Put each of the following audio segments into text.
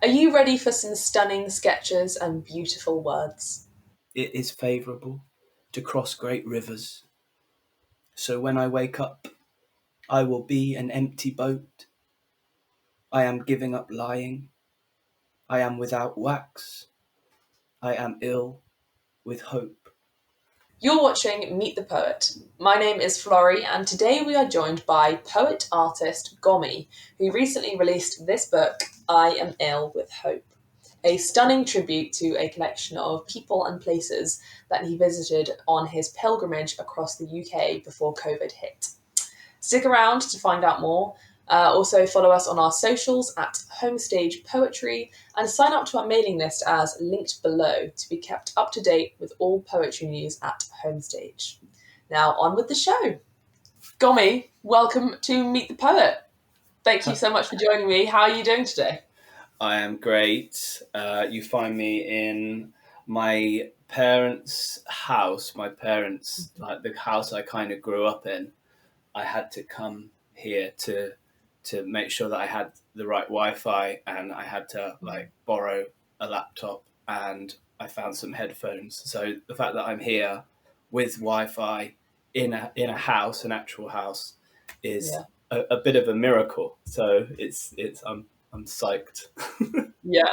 Are you ready for some stunning sketches and beautiful words? It is favourable to cross great rivers. So when I wake up, I will be an empty boat. I am giving up lying. I am without wax. I am ill with hope. You're watching Meet the Poet. My name is Florrie, and today we are joined by poet-artist Gommie, who recently released this book, I Am Ill with Hope, a stunning tribute to a collection of people and places that he visited on his pilgrimage across the UK before COVID hit. Stick around to find out more. Also, follow us on our socials at Homestage Poetry and sign up to our mailing list as linked below to be kept up to date with all poetry news at Homestage. Now, on with the show. Gommie, welcome to Meet the Poet. Thank you so much for joining me. How are you doing today? I am great. You find me in my parents' house. My parents, like the house I kind of grew up in. I had to come here to make sure that I had the right Wi-Fi, and I had to like borrow a laptop, and I found some headphones. So the fact that I'm here with Wi-Fi in a house, an actual house, is Yeah. a bit of a miracle. So it's I'm psyched. Yeah.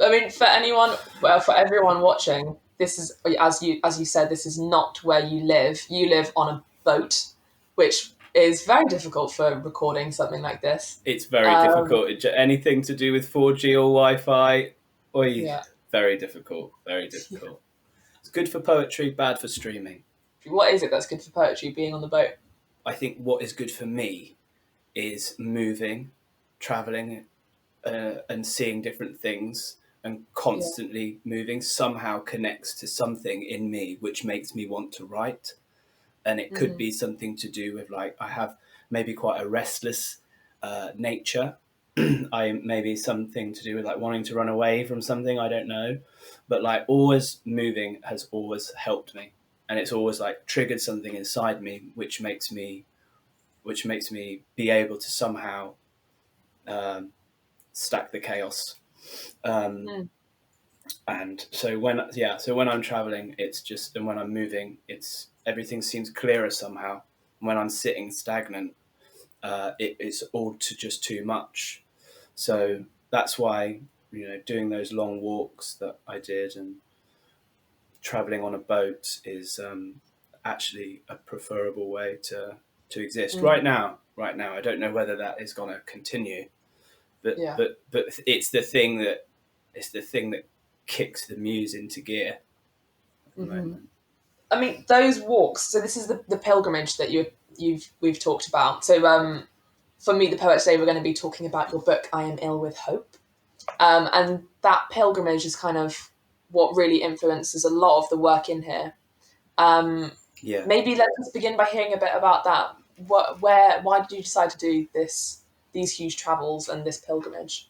I mean, for everyone watching, this is as you said, this is not where you live. You live on a boat, which is very difficult for recording something like this. It's very Um, difficult. Anything to do with 4G or Wi-Fi, oi, yeah. very difficult. Very difficult. It's good for poetry, bad for streaming. What is it that's good for poetry? Being on the boat. I think what is good for me is moving, traveling, and seeing different things, and Yeah. constantly moving somehow connects to something in me which makes me want to write. And it could Mm-hmm. be something to do with, like, I have maybe quite a restless nature. I maybe something to do with like wanting to run away from something, I don't know, but like always moving has always helped me, and it's always like triggered something inside me which makes me be able to somehow stack the chaos. um, Mm. and so when I'm traveling, it's just, and when I'm moving, it's everything seems clearer somehow. When I'm sitting stagnant, it's all just too much. So that's why, doing those long walks that I did and traveling on a boat is actually a preferable way to exist Mm. right now. I don't know whether that is going to continue, but Yeah. but but it's the thing that kicks the muse into gear at the Mm-hmm. moment. I mean, those walks. So this is the pilgrimage that we've talked about. So for Meet the Poet today, we're going to be talking about your book, I Am Ill with Hope. And that pilgrimage is kind of what really influences a lot of the work in here. Um, Yeah. Maybe let's begin by hearing a bit about that. Why did you decide to do these huge travels and this pilgrimage?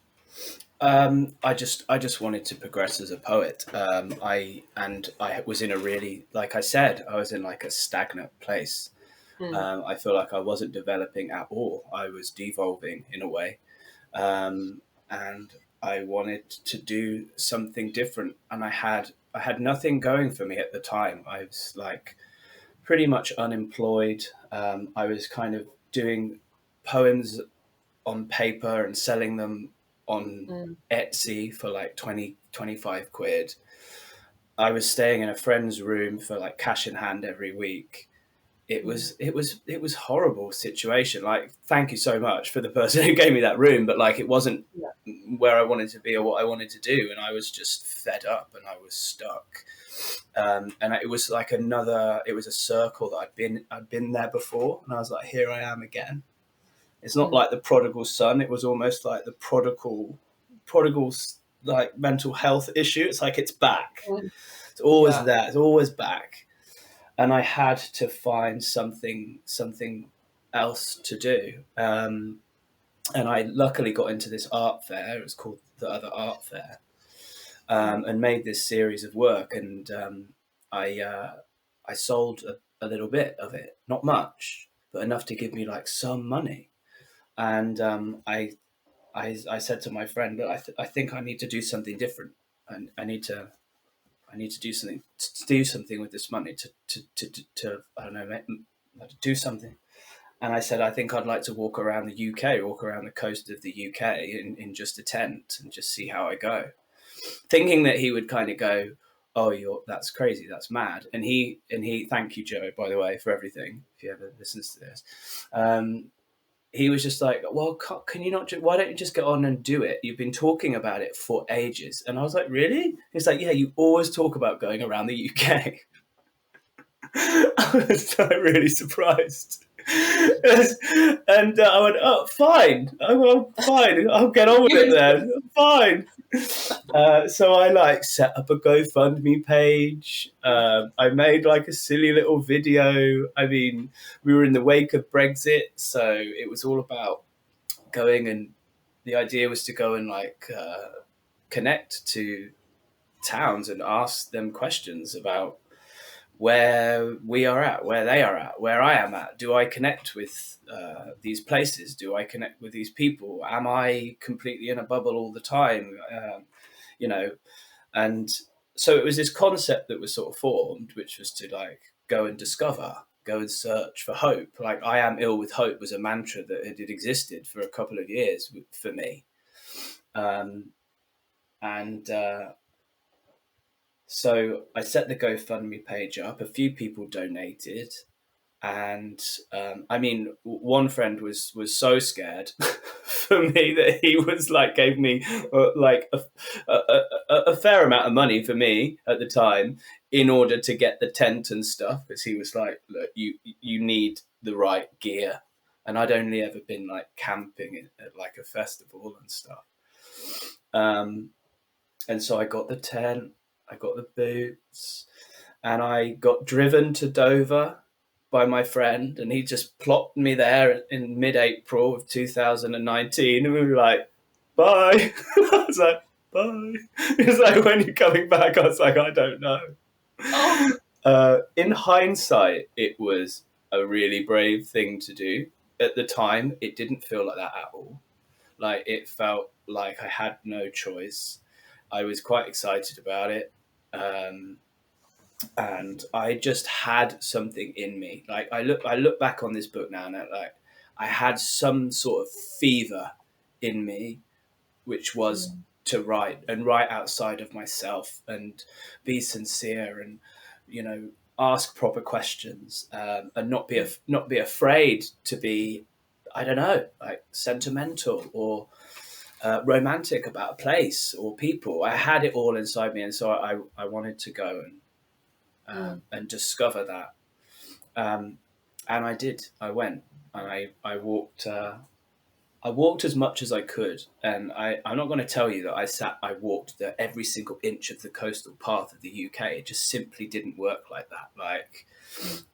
I just wanted to progress as a poet. I was in a really, like I said, I was in like a stagnant place. Mm. I feel like I wasn't developing at all. I was devolving in a way, and I wanted to do something different. And I had nothing going for me at the time. I was like pretty much unemployed. I was kind of doing poems on paper and selling them on Mm. Etsy for like 20-25 quid. I was staying in a friend's room for like cash in hand every week. It Mm. was it was it was horrible situation. Like, thank you so much for the person who gave me that room, but like it wasn't Yeah. where I wanted to be or what I wanted to do, and I was just fed up and I was stuck. And it was like it was a circle that I'd been there before, and I was like, here I am again. It's not Mm. like the prodigal son. It was almost like the prodigal like mental health issue. It's like it's back. Mm. It's always Yeah. there. It's always back. And I had to find something else to do. And I luckily got into this art fair. It was called the Other Art Fair, Mm. and made this series of work. And I sold a little bit of it, not much, but enough to give me like some money. And I I said to my friend, look, I think I need to do something different, and I need to do something with this money to I don't know, do something. And I said, I think I'd like to walk around the UK, walk around the coast of the UK in just a tent and just see how I go. Thinking that he would kind of go, oh, that's crazy, that's mad. And he, thank you, Joe, by the way, for everything, if you ever listens to this. He was just like, well, can you not, why don't you just get on and do it? You've been talking about it for ages. And I was like, really? He's like, yeah, you always talk about going around the UK. I was like really surprised. And I went, oh, fine. Fine. I'll get on with it then. Fine. So I like set up a GoFundMe page. I made like a silly little video. I mean, we were in the wake of Brexit, so it was all about going, and the idea was to go and like connect to towns and ask them questions about where we are at, where they are at, where I am at. Do I connect with these places? Do I connect with these people? Am I completely in a bubble all the time? You know, and so it was this concept that was sort of formed, which was to like go and discover, go and search for hope. Like I am ill with hope was a mantra that had existed for a couple of years for me. And So I set the GoFundMe page up. A few people donated, and I mean, one friend was so scared for me that he was like gave me like a fair amount of money for me at the time in order to get the tent and stuff, because he was like, look, you need the right gear, and I'd only ever been like camping at like a festival and stuff. And so I got the tent, I got the boots, and I got driven to Dover by my friend, and he just plopped me there in mid-April of 2019, and we were like, bye. I was like, bye. He was like, when are you coming back? I was like, I don't know. In hindsight, it was a really brave thing to do. At the time, it didn't feel like that at all. Like, it felt like I had no choice. I was quite excited about it. And I just had something in me. Like I look back on this book now, and I had some sort of fever in me, which was to write and write outside of myself and be sincere and, you know, ask proper questions, and not be afraid to be, I don't know, like sentimental or romantic about a place or people. I had it all inside me, and so I wanted to go and discover that. And I did. I went and I walked. I walked as much as I could, and I'm not going to tell you that I walked every single inch of the coastal path of the UK. It just simply didn't work like that. Like,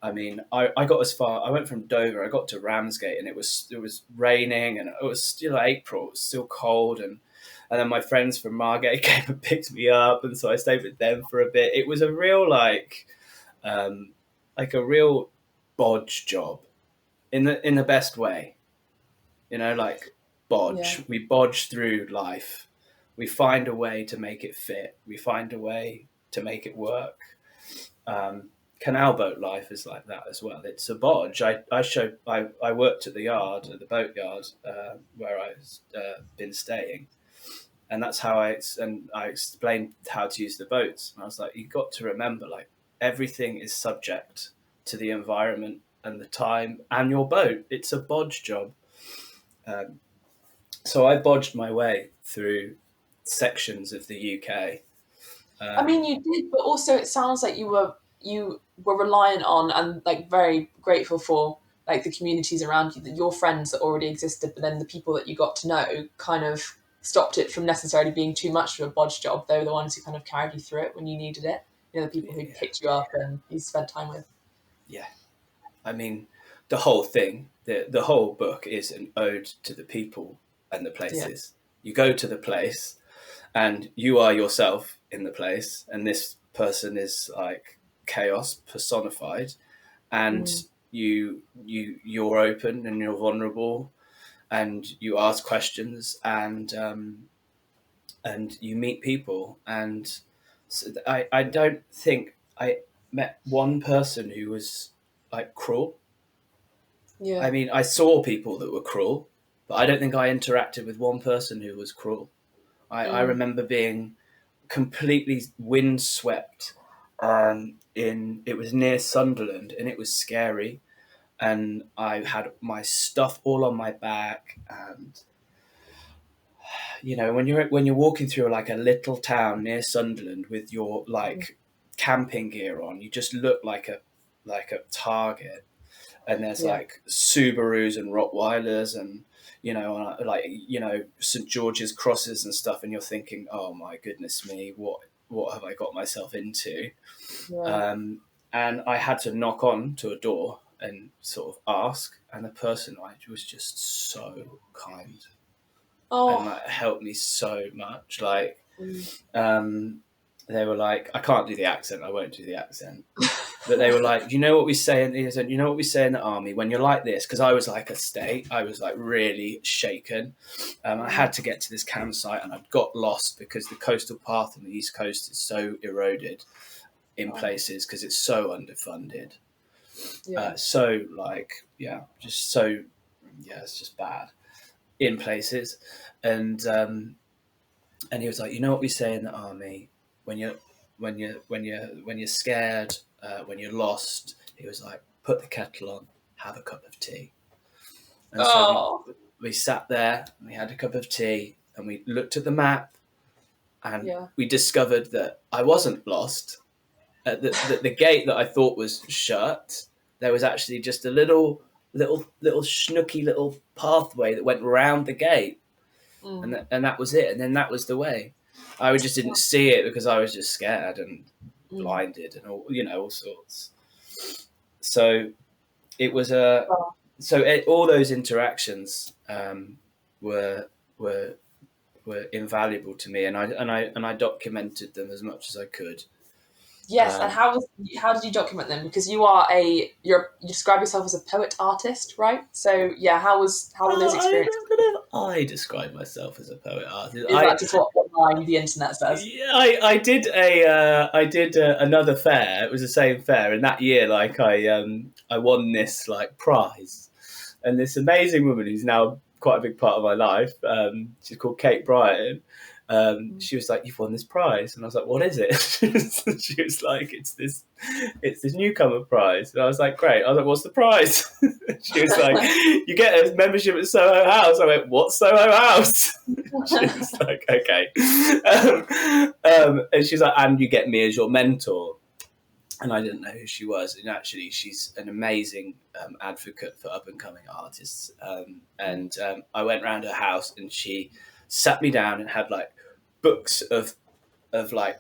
I mean, I got as far. I went from Dover. I got to Ramsgate, and it was raining, and it was still April. It was still cold, and then my friends from Margate came and picked me up, and so I stayed with them for a bit. It was a real like a real bodge job in the best way. You know, like bodge. Yeah. We bodge through life. We find a way to make it fit. We find a way to make it work. Canal boat life is like that as well. It's a bodge. I worked at the boat yard where I've been staying, and that's how I explained how to use the boats. And I was like, you've got to remember, like, everything is subject to the environment and the time and your boat. It's a bodge job. So I bodged my way through sections of the UK. I mean, you did, but also it sounds like you were reliant on and like very grateful for like the communities around you, that your friends that already existed, but then the people that you got to know kind of stopped it from necessarily being too much of a bodge job. They were the ones who kind of carried you through it when you needed it. You know, the people who picked you up and you spent time with. Yeah. I mean, the whole thing, the whole book is an ode to the people and the places. Yeah. You go to the place and you are yourself in the place, and this person is like chaos personified, and you're open and you're vulnerable, and you ask questions, and you meet people. And so I don't think I met one person who was like cruel. Yeah. I mean, I saw people that were cruel, but I don't think I interacted with one person who was cruel. I Mm. remember being completely windswept. It was near Sunderland, and it was scary. And I had my stuff all on my back, and when you're walking through like a little town near Sunderland with your like camping gear on, you just look like a target. And there's Yeah. like Subarus and Rottweilers, and St George's crosses and stuff, and you're thinking, oh my goodness me, what have I got myself into? Yeah. And I had to knock on to a door and sort of ask, and the person was just so kind and Oh. like helped me so much. Like, Mm. they were like, I can't do the accent, I won't do the accent. But they were like, you know what we say in the army when you're like this? Because I was like I was like really shaken. I had to get to this campsite, and I'd got lost because the coastal path on the east coast is so eroded in places because it's so underfunded. Yeah. So like, just so, it's just bad in places. And he was like, you know what we say in the army when you're scared, when you're lost. He was like, put the kettle on, have a cup of tea. And so Oh. we sat there, and we had a cup of tea, and we looked at the map, and Yeah. we discovered that I wasn't lost. The gate that I thought was shut, there was actually just a little schnooky little pathway that went round the gate, Mm. and that was it. And then that was the way. I just didn't see it because I was just scared and Mm. blinded and all sorts. So it was a Oh. so all those interactions were were were invaluable to me, and I documented them as much as I could. Yes, and how did you document them? Because you describe yourself as a poet artist, right? So yeah, how were those I experiences? don't know if I describe myself as a poet artist. Is that just what online the internet says? Yeah, I did another fair. It was the same fair, and that year, like I won this like prize, and this amazing woman who's now quite a big part of my life. She's called Kate Bryan. She was like, "You've won this prize," and I was like, "What is it?" She was like, it's this newcomer prize," and I was like, "Great." I was like, "What's the prize?" She was like, "You get a membership at Soho House." I went, "What's Soho House?" She was like, "Okay," and she's like, "And you get me as your mentor." And I didn't know who she was. And actually, she's an amazing advocate for up and coming artists. And I went round her house, and she sat me down and had like books of like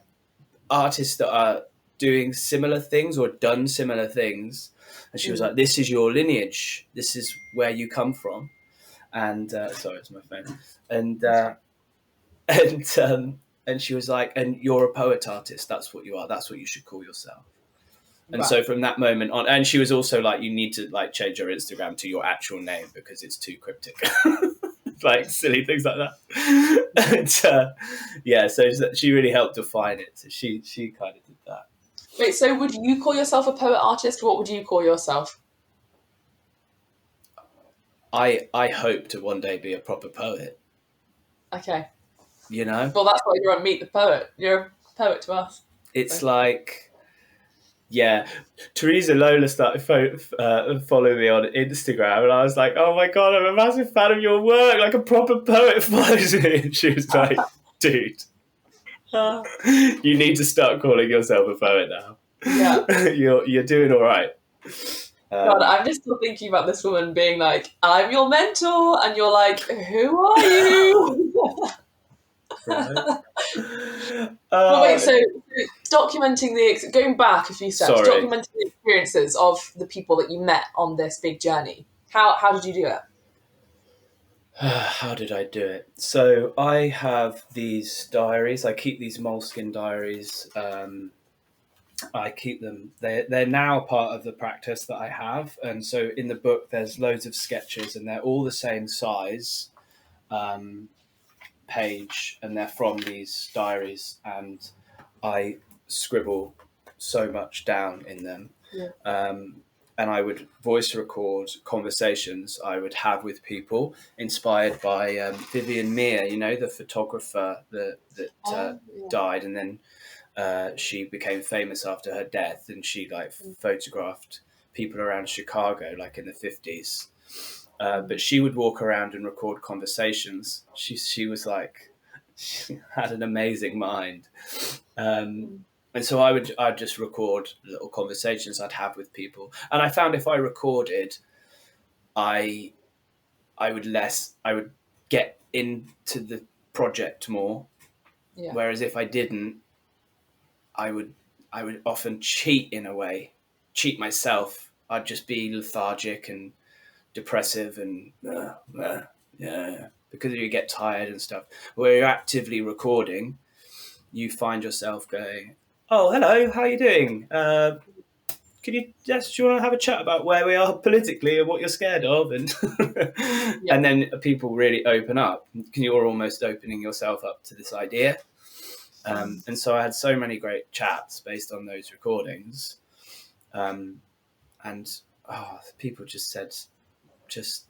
artists that are doing similar things or done similar things. And she was like, "This is your lineage. This is where you come from." And sorry, it's my phone. And and she was like, "And you're a poet artist. That's what you are. That's what you should call yourself." And Right. so from that moment on, and she was also like, "You need to like change your Instagram to your actual name because it's too cryptic." Like silly things like that. And so she really helped define it. So she kind of did that. Wait, so would you call yourself a poet artist? What would you call yourself? I hope to one day be a proper poet. Okay. You know, Well, that's why you're on Meet the Poet. You're a poet to us. it's So. like, yeah, Teresa Lola started following me on Instagram, and I was like, "Oh my god, I'm a massive fan of your work! Like a proper poet follows me." And she was like, "Dude, you need to start calling yourself a poet now. Yeah. You're doing all right." God, I'm just still thinking about this woman being like, "I'm your mentor," and you're like, "Who are you?" Right. But wait, so documenting going back a few steps, Sorry. documenting the experiences of the people that you met on this big journey. How did you do it? How did I do it? So I have these diaries. I keep these moleskin diaries I keep them. They're now part of the practice that I have, and so in the book there's loads of sketches, and they're all the same size um, page, and they're from these diaries, and I scribble so much down in them. Yeah. And I would voice record conversations I would have with people, inspired by Vivian Meir, you know, the photographer that Yeah. died, and then she became famous after her death, and she like photographed people around Chicago, like in the 50s. But she would walk around and record conversations. She was like, she had an amazing mind. And so I'd just record little conversations I'd have with people. And I found if I recorded, I I would get into the project more. Yeah. Whereas if I didn't, I would often cheat in a way, cheat myself. I'd just be lethargic and depressive and yeah, because you get tired and stuff. Where you're actively recording, you find yourself going, "Oh, hello, how are you doing? Do you want to have a chat about where we are politically and what you're scared of?" And Yeah. and then people really open up. You're almost opening yourself up to this idea. And so I had so many great chats based on those recordings. And people just said just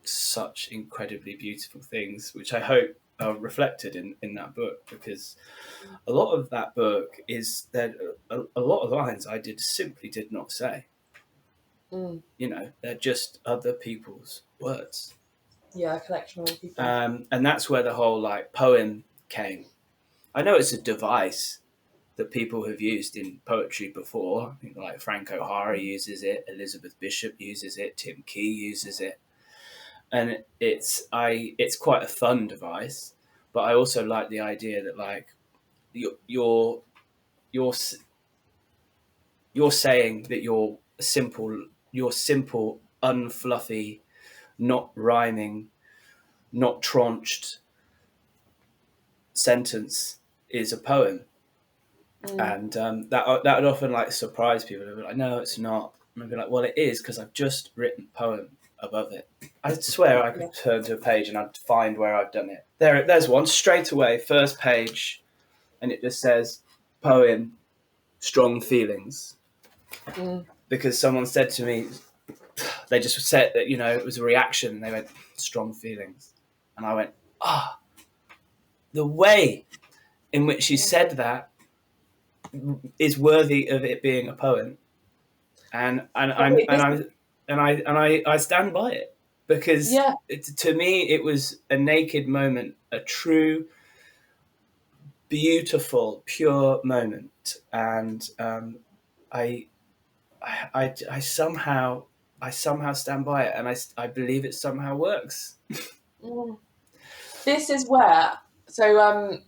such incredibly beautiful things, which I hope are reflected in that book, because a lot of that book is that a lot of lines I simply did not say. You know, they're just other people's words. Yeah, a collection of people. And that's where the whole like poem came. I know it's a device that people have used in poetry before. I think like Frank O'Hara uses it, Elizabeth Bishop uses it, Tim Key uses it, and it's quite a fun device. But I also like the idea that like you're you're you're saying that you're simple, unfluffy, not rhyming, not tronched sentence is a poem. And that would often like surprise people. They'd be like, "No, it's not." And I'd be like, "Well, it is, because I've just written poem above it." I swear I Yeah. could turn to a page and I'd find where I've done it. There's one straight away, first page, and it just says poem, strong feelings. Because someone said to me, they just said that, you know, it was a reaction, and they went, "Strong feelings," and I went, the way in which she said that is worthy of it being a poem, and I stand by it, because Yeah. to me it was a naked moment, a true, beautiful, pure moment, and I somehow stand by it, and I believe it somehow works. This is where, so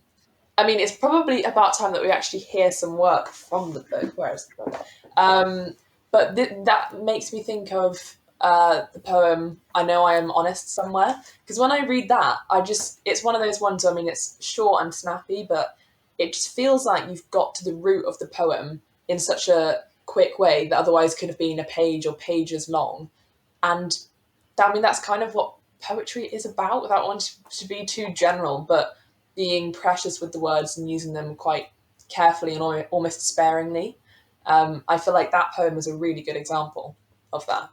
I mean, it's probably about time that we actually hear some work from the book. Where is the book? But that makes me think of the poem "I Know I Am Honest Somewhere," because when I read that, it's one of those ones. I mean, it's short and snappy, but it just feels like you've got to the root of the poem in such a quick way that otherwise could have been a page or pages long. And I mean, that's kind of what poetry is about, without wanting to be too general, but being precious with the words and using them quite carefully and almost sparingly. I feel like that poem is a really good example of that.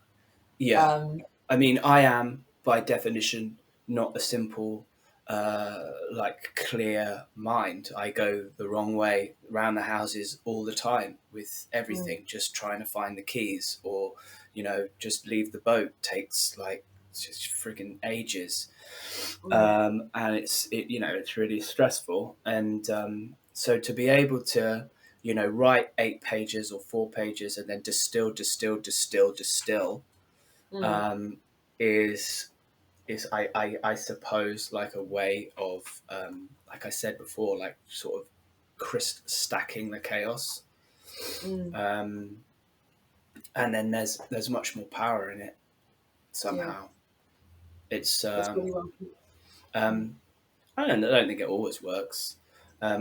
Yeah, I mean, I am by definition not a simple, like clear mind. I go the wrong way around the houses all the time with everything, just trying to find the keys, or just leave the boat takes like just frigging ages, and it's really stressful. And so to be able to write 8 pages or 4 pages and then distill is I suppose like a way of like I said before, like sort of stacking the chaos, and then there's much more power in it somehow. It's That's really well. I don't think it always works,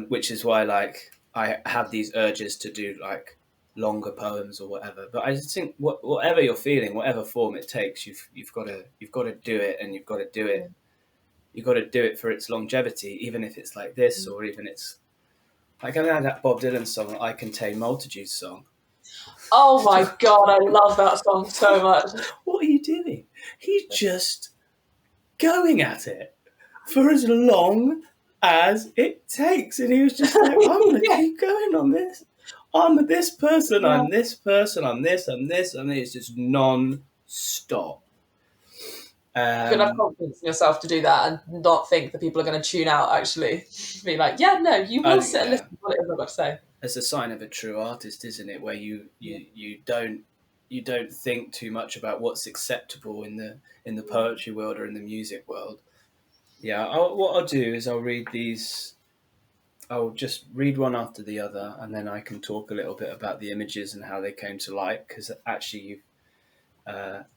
which is why like I have these urges to do like longer poems or whatever. But I just think whatever you're feeling, whatever form it takes, you've got to do it, and you've got to do it. You've got to do it for its longevity, even if it's like this, or even it's like I had that Bob Dylan song, "I Contain Multitudes" song. Oh my God, I love that song so much. What are you doing? He's just going at it for as long as it takes, and he was just like, "I'm gonna Yeah. keep going on this. I'm this person. Yeah. I'm this person. I'm this. I'm this. And it's just non-stop." You can have confidence in yourself to do that and not think that people are going to tune out, actually. Be like, yeah, no, you will sit and Yeah, listen to what it is I've got to say. it's a sign of a true artist, isn't it? Where you don't think too much about what's acceptable in the poetry world or in the music world. Yeah, what I'll do is I'll read these. I'll just read one after the other, and then I can talk a little bit about the images and how they came to light. Because actually,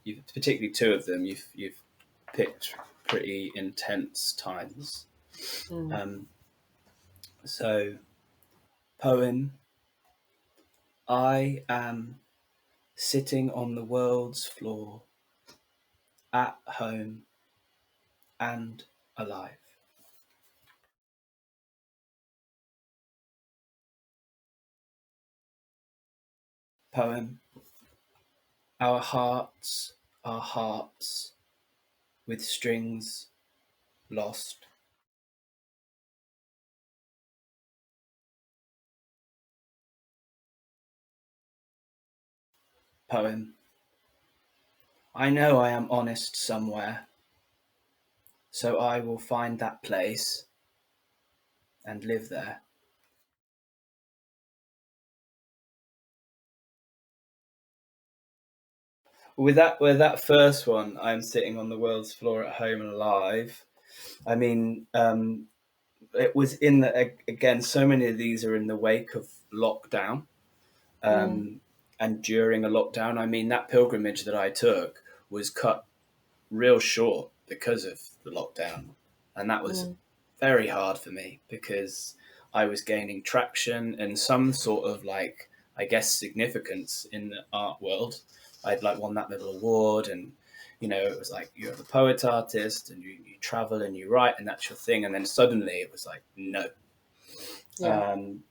you've particularly two of them. You've picked pretty intense times. Mm. So, poem. I am sitting on the world's floor, at home and alive. Poem. Our hearts are hearts with strings lost. Poem. I know I am honest somewhere, so I will find that place and live there. With that first one, I'm sitting on the world's floor at home and alive. I mean, it was in the again. So many of these are in the wake of lockdown, Mm. and during a lockdown. I mean, that pilgrimage that I took was cut real short because of the lockdown, and that was Mm. very hard for me because I was gaining traction and some sort of like I guess significance in the art world. I'd like won that little award, and it was like you're the poet artist and you travel and you write and that's your thing, and then suddenly it was like no. Yeah. um,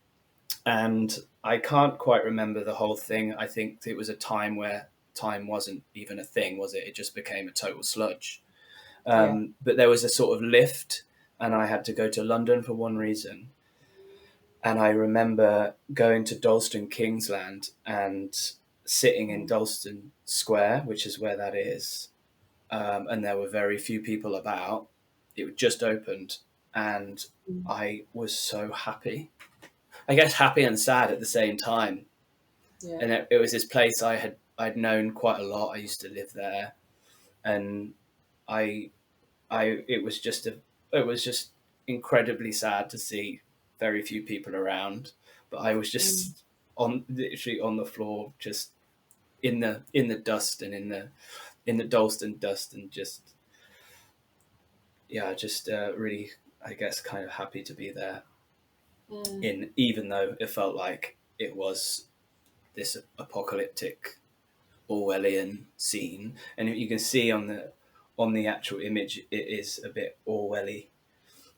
and I can't quite remember the whole thing. I think it was a time where time wasn't even a thing, was it? It just became a total sludge. Yeah. But there was a sort of lift, and I had to go to London for one reason. And I remember going to Dalston Kingsland and sitting in Mm. Dalston Square, which is where that is. And there were very few people about. It just opened, and Mm. I was so happy. I guess happy and sad at the same time. Yeah. And it was this place I'd known quite a lot. I used to live there, and I it was just incredibly sad to see very few people around. But I was Mm. just on literally on the floor, just in the dust and in the Dalston dust, and just yeah, just really I guess kind of happy to be there. Mm. In even though it felt like it was this apocalyptic Orwellian scene, and you can see on the actual image it is a bit Orwelly,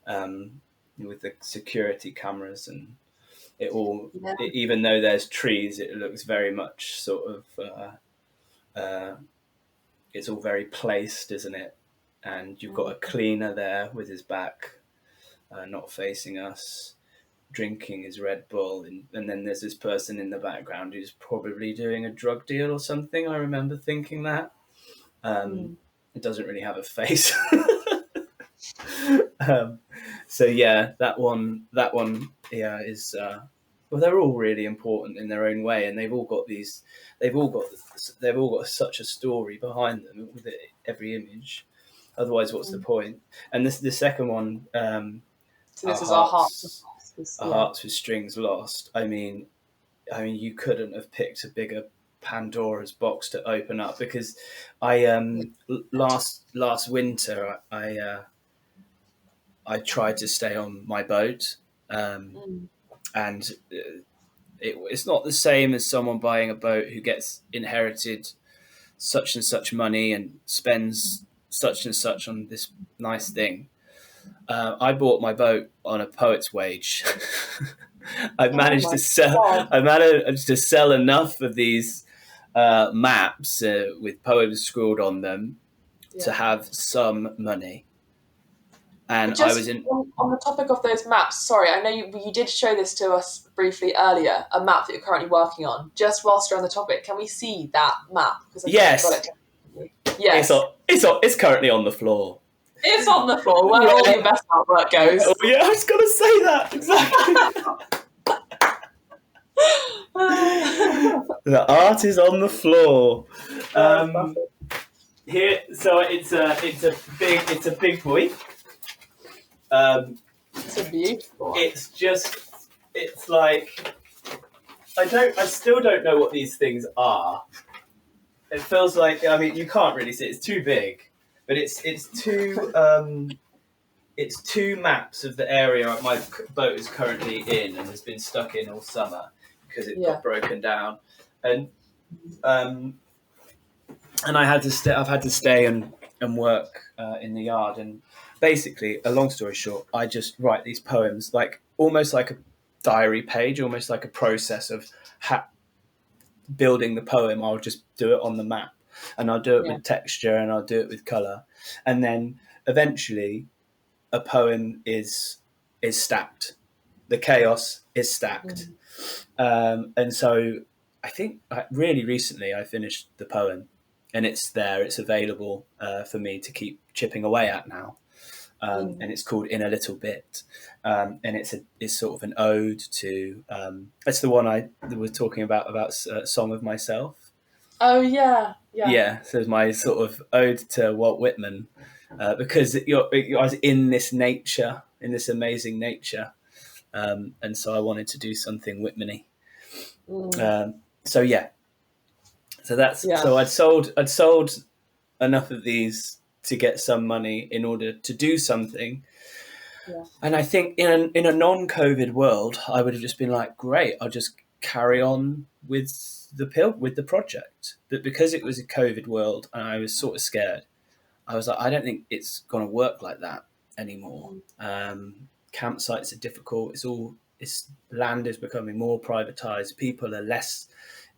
with the security cameras and it all. Yeah. Even though there's trees, it looks very much sort of. It's all very placed, isn't it? And you've got Mm. a cleaner there with his back, not facing us, drinking his Red Bull, and then there's this person in the background who's probably doing a drug deal or something. I remember thinking that. Um, Mm. it doesn't really have a face. um, so yeah, that one, yeah, is. Well, they're all really important in their own way, and they've all got, they've all got such a story behind them with every image. Otherwise, what's the Mm. point? And this, the second one, So our this is our heart. hearts, our Yeah. hearts with strings lost. I mean, you couldn't have picked a bigger Pandora's box to open up because I last winter I tried to stay on my boat, Mm. and it's not the same as someone buying a boat who gets inherited such and such money and spends such and such on this nice thing. I bought my boat on a poet's wage. I've Oh managed my to sell. God. I managed to sell enough of these maps with poems scrawled on them to Yeah. have some money. And I Just was in. on the topic of those maps, sorry, I know you did show this to us briefly earlier, a map that you're currently working on. Just whilst you're on the topic, can we see that map? Because I think you've got Yes, it. Yes, it's currently on the floor. it's on the floor where all your best artwork goes. Oh yeah, I was gonna say that exactly. The art is on the floor. Here, so it's a big boy. It's a beautiful one. It's like I still don't know what these things are. It feels like, I mean, you can't really see it. It's too big, but it's two maps of the area my boat is currently in and has been stuck in all summer because it got broken down, and I've had to stay and work in the yard. And basically, a long story short, I just write these poems, like almost like a diary page, almost like a process of building the poem. I'll just do it on the map, and I'll do it with texture, and I'll do it with color, and then eventually a poem is stacked. The chaos is stacked. And so I think really recently I finished the poem, and it's there. It's available for me to keep chipping away at now. And it's called In a Little Bit. And it's sort of an ode to, it's the one I was talking about Song of Myself. Oh, yeah. Yeah, so it's my sort of ode to Walt Whitman, because I was in this nature, in this amazing nature. And so I wanted to do something Whitman-y. So I'd sold enough of these to get some money in order to do something. Yeah. And I think in a non-COVID world, I would have just been like, great, I'll just carry on with the project. But because it was a COVID world and I was sort of scared, I was like, I don't think it's going to work like that anymore. Campsites are difficult. Land is becoming more privatized. People are less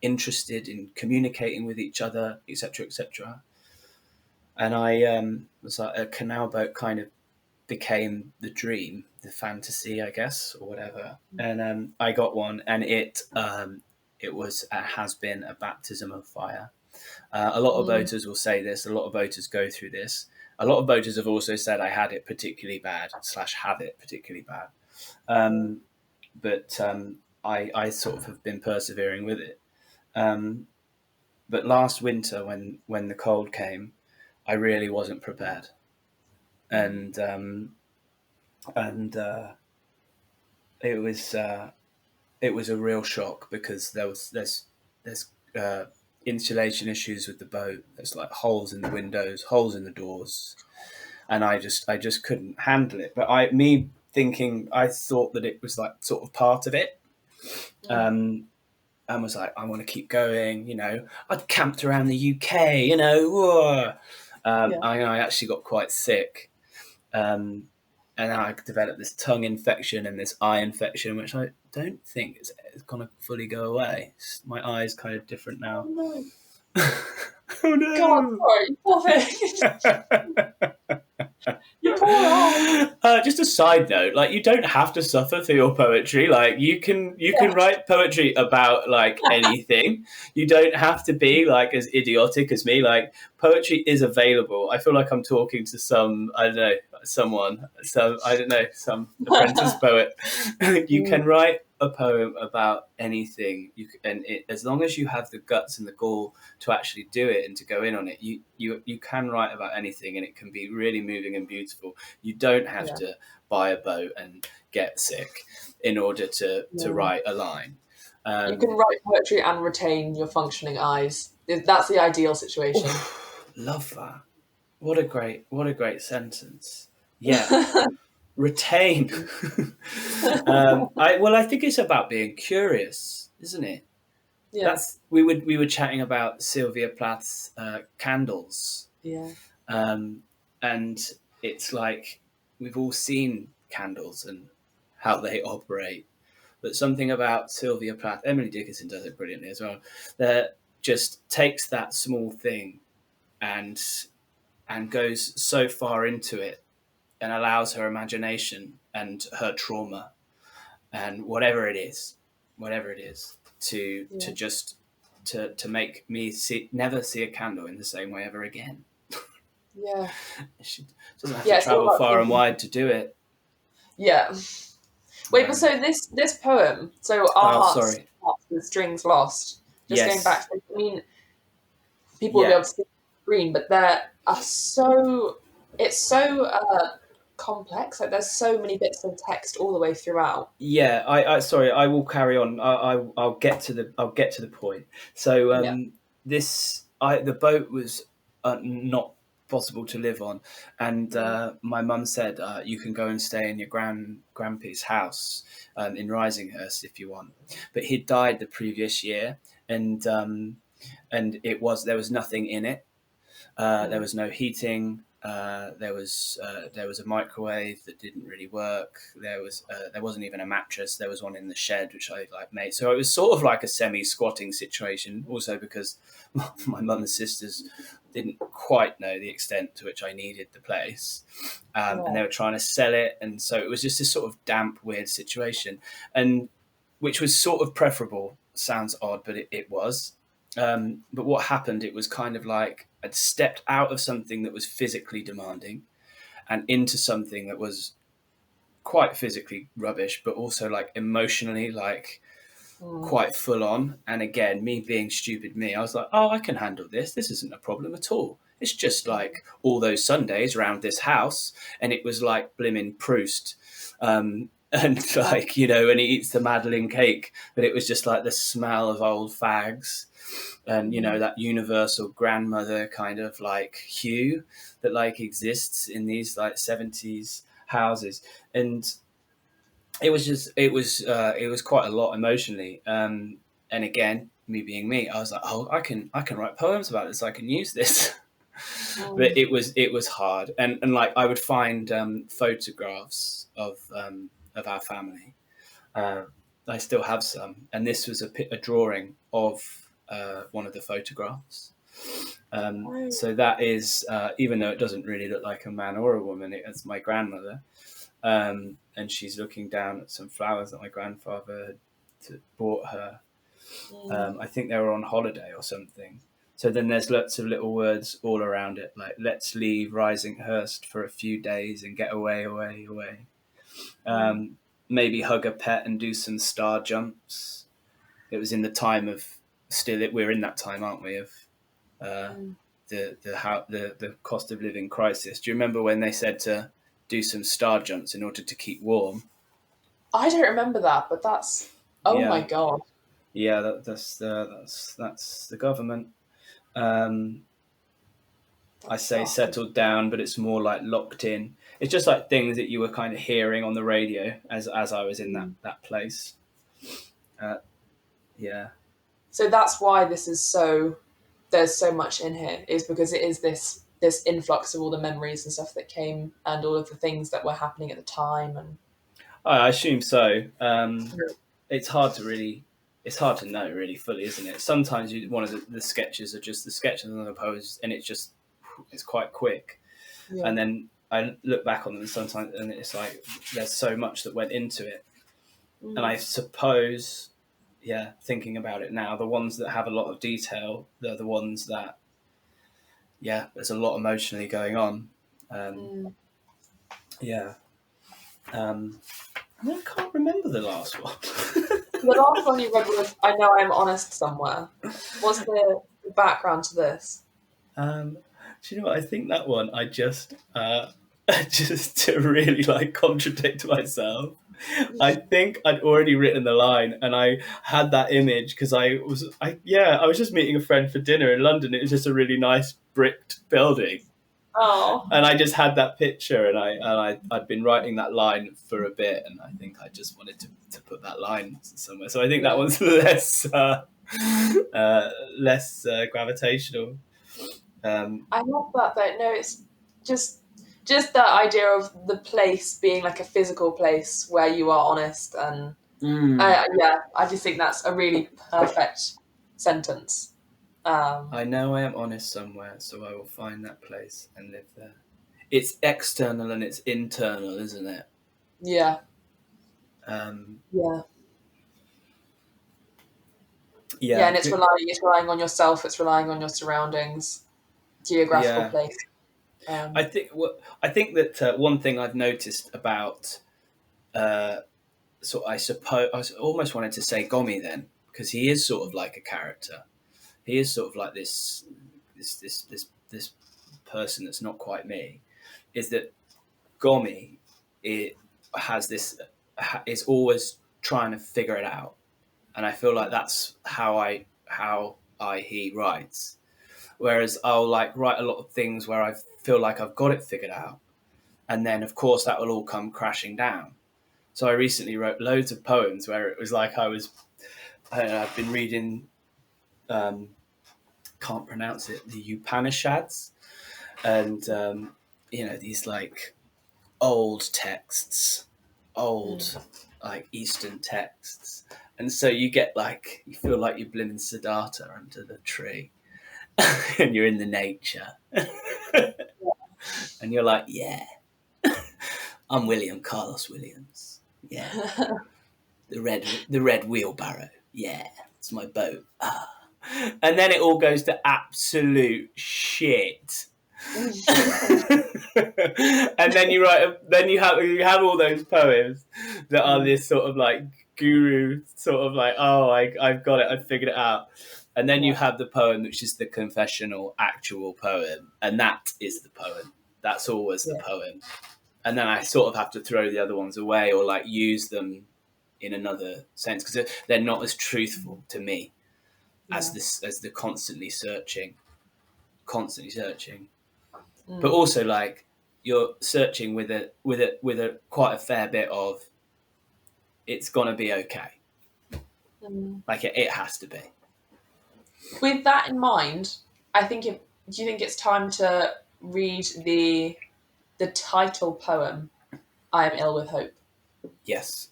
interested in communicating with each other, etc., etc. And I was like, a canal boat kind of became the dream, the fantasy, I guess, or whatever. And I got one, and it has been a baptism of fire. A lot of boaters will say this. A lot of boaters go through this. A lot of boaters have also said I had it particularly bad / have it particularly bad. But I sort of have been persevering with it. But last winter, when the cold came, I really wasn't prepared, and it was a real shock, because there's insulation issues with the boat. There's like holes in the windows, holes in the doors, and I just couldn't handle it. But I thought that it was like sort of part of it. And was like, I want to keep going, I'd camped around the UK, I actually got quite sick. And I developed this tongue infection and this eye infection, which I don't think is going to fully go away. My eye's kind of different now. Oh, no. Oh, no. God, sorry. You poor old. Just a side note, like, you don't have to suffer for your poetry. Like, you can write poetry about like anything. You don't have to be like as idiotic as me. Like, poetry is available. I feel like I'm talking to some apprentice poet. You can write a poem about anything, as long as you have the guts and the gall to actually do it and to go in on it, you can write about anything, and it can be really moving and beautiful. You don't have to buy a boat and get sick in order to write a line. You can write poetry and retain your functioning eyes. That's the ideal situation. Love that. What a great sentence. Yeah. Retain. I think it's about being curious. isn't it? Yeah. We were chatting about Sylvia Plath's candles, Yeah. and it's like we've all seen candles and how they operate, but something about Sylvia Plath, Emily Dickinson does it brilliantly as well, that just takes that small thing and goes so far into it and allows her imagination and her trauma and whatever it is, to Yeah. just to make me never see a candle in the same way ever again. Yeah. She doesn't have to Yeah. It's all travel about far and thinking. wide to do it. Yeah. Wait, but Um, so this poem, so our oh, hearts, sorry. hearts with strings lost. Just going back, Yes. I mean, people will be Yeah. able to see the screen, but there are so it's so complex. Like there's so many bits of text all the way throughout. Yeah. I sorry. I will carry on. I'll get to the point. So Yeah. the boat was not possible to live on, and Mm. my mum said you can go and stay in your grandpa's house in Risinghurst if you want, but he'd died the previous year, and there was nothing in it. There Mm. was no heating. There was a microwave that didn't really work. There wasn't even a mattress. There was one in the shed which I like made. So it was sort of like a semi-squatting situation. Also because my mum and sisters didn't quite know the extent to which I needed the place, and Yeah. they were trying to sell it, and so it was just this sort of damp, weird situation, and which was sort of preferable. Sounds odd, but it was. But what happened, it was kind of like I'd stepped out of something that was physically demanding and into something that was quite physically rubbish, but also like emotionally, like Mm. quite full on. And again, me being stupid me, I was like, oh, I can handle this. This isn't a problem at all. It's just like all those Sundays around this house. And it was like blimmin' Proust. And Yeah. like, and he eats the Madeleine cake, but it was just like the smell of old fags and, Mm. that universal grandmother kind of like hue that like exists in these like 70s houses. And it was quite a lot emotionally. And again, me being me, I was like, oh, I can write poems about this. I can use this. But Mm. it was hard, and like I would find photographs of our family. Uh, I still have some, and this was a drawing of one of the photographs. Oh. So that is, even though it doesn't really look like a man or a woman, it's my grandmother, and she's looking down at some flowers that my grandfather had bought her. Mm. I think they were on holiday or something. So then there's lots of little words all around it, like "Let's leave Risinghurst for a few days and get away, away, away." Mm. Maybe hug a pet and do some star jumps. It was in the time of we're in that time, aren't we? Of uh, Mm. the cost of living crisis. Do you remember when they said to do some star jumps in order to keep warm? I don't remember that, but that's oh my Yeah, god. yeah, that's the government. Um, I That's say rough. settled down, but it's more like locked in. It's just like things that you were kind of hearing on the radio as I was in Mm. that place. Uh, yeah, So that's why this is so there's so much in here is because it is this influx of all the memories and stuff that came and all of the things that were happening at the time and I assume so. It's hard to really, it's hard to know really fully, isn't it? Sometimes one of the sketches are just the sketches and the pose, and it's quite quick. yeah. And then I look back on them sometimes, and it's like there's so much that went into it. And Mm. I suppose, yeah, thinking about it now, the ones that have a lot of detail, they're the ones that, yeah, there's a lot emotionally going on. Um, Mm. yeah. I can't remember the last one. The last one you read was I Know I'm Honest Somewhere. What's the background to this? Do you know what? I think that one I just just to really like contradict myself. I think I'd already written the line, and I had that image because I was just meeting a friend for dinner in London. It was just a really nice bricked building, Oh. And I just had that picture, and I'd been writing that line for a bit, and I think I just wanted to put that line somewhere. So I think that Yeah. one's less gravitational. I love that though. No, it's just that idea of the place being like a physical place where you are honest, and yeah, I just think that's a really perfect sentence. I know I am honest somewhere, so I will find that place and live there. It's external and it's internal, isn't it? Yeah, Um, yeah, yeah, yeah, and it's relying on yourself. It's relying on your surroundings, geographical yeah. place. I think that one thing I've noticed about, so I suppose I almost wanted to say Gommie then, because he is sort of like a character. He is sort of like this person that's not quite me. Is that Gommie? It has this is always trying to figure it out, and I feel like that's how he writes. Whereas I'll like write a lot of things where I feel like I've got it figured out, and then of course that will all come crashing down. So I recently wrote loads of poems where it was like I don't know, I've been reading, can't pronounce it, the Upanishads, and these like old texts, old like Eastern texts, and so you get like you feel like you're blimmin' Siddhartha under the tree, and you're in the nature, and you're like, yeah, I'm William Carlos Williams, yeah, the red wheelbarrow, yeah, it's my boat, ah. And then it all goes to absolute shit. And then you have all those poems that are this sort of like guru sort of like, oh, I've got it, I've figured it out. And then you have the poem which is the confessional actual poem, and that is the poem, that's always the poem. And then I sort of have to throw the other ones away or like use them in another sense because they're not as truthful to me as the constantly searching. But also like you're searching with a quite a fair bit of it's gonna be okay. Like it has to be. With that in mind, do you think it's time to read the title poem, "I Am Ill with Hope"? Yes.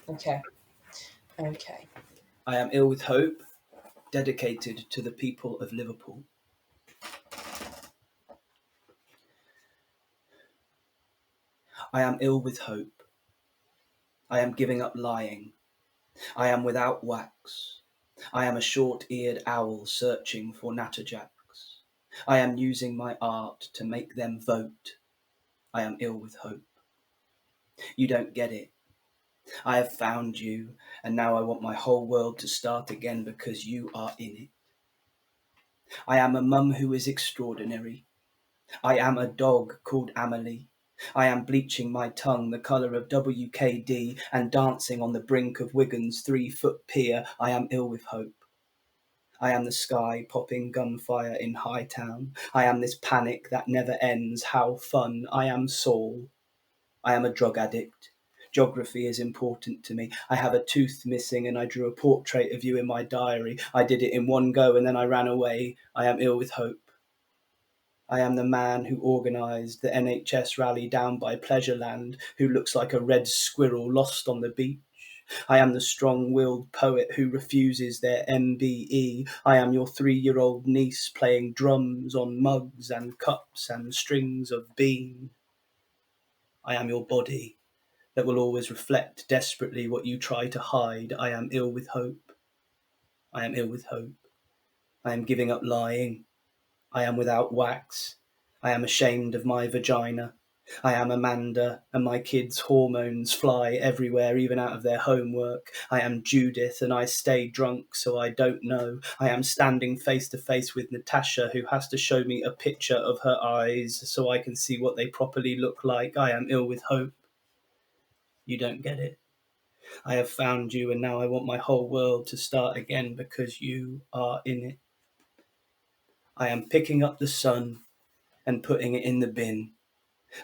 Okay, okay. I am ill with hope, dedicated to the people of Liverpool. I am ill with hope. I am giving up lying. I am without wax. I am a short-eared owl searching for natterjacks. I am using my art to make them vote. I am ill with hope. You don't get it. I have found you, and now I want my whole world to start again because you are in it. I am a mum who is extraordinary. I am a dog called Amelie. I am bleaching my tongue the colour of WKD and dancing on the brink of Wigan's 3-foot pier. I am ill with hope. I am the sky popping gunfire in Hightown. I am this panic that never ends. How fun. I am Saul. I am a drug addict. Geography is important to me. I have a tooth missing and I drew a portrait of you in my diary. I did it in one go and then I ran away. I am ill with hope. I am the man who organised the NHS rally down by Pleasureland, who looks like a red squirrel lost on the beach. I am the strong-willed poet who refuses their MBE. I am your 3-year-old niece playing drums on mugs and cups and strings of bean. I am your body that will always reflect desperately what you try to hide. I am ill with hope. I am ill with hope. I am giving up lying. I am without wax. I am ashamed of my vagina. I am Amanda, and my kids' hormones fly everywhere, even out of their homework. I am Judith, and I stay drunk, so I don't know. I am standing face to face with Natasha, who has to show me a picture of her eyes so I can see what they properly look like. I am ill with hope. You don't get it. I have found you, and now I want my whole world to start again because you are in it. I am picking up the sun and putting it in the bin.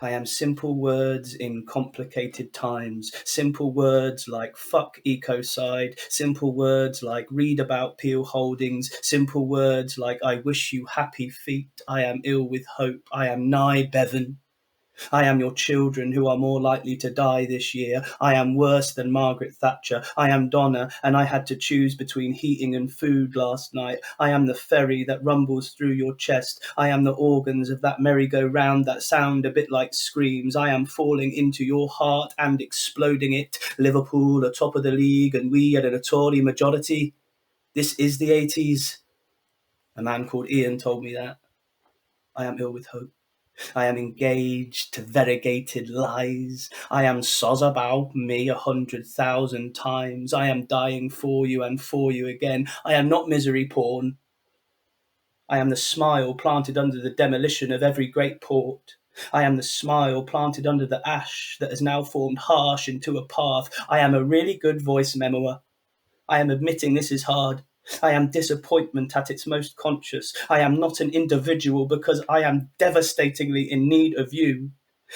I am simple words in complicated times. Simple words like fuck ecocide. Simple words like read about Peel Holdings. Simple words like I wish you happy feet. I am ill with hope. I am nigh Bevan. I am your children who are more likely to die this year. I am worse than Margaret Thatcher. I am Donna, and I had to choose between heating and food last night. I am the ferry that rumbles through your chest. I am the organs of that merry-go-round that sound a bit like screams. I am falling into your heart and exploding it. Liverpool are top of the league, and we are a Tory majority. This is the 80s. A man called Ian told me that. I am ill with hope. I am engaged to variegated lies. I am soz about me 100,000 times. I am dying for you and for you again. I am not misery porn. I am the smile planted under the demolition of every great port. I am the smile planted under the ash that has now formed harsh into a path. I am a really good voice memoir. I am admitting this is hard. I am disappointment at its most conscious. I am not an individual because I am devastatingly in need of you.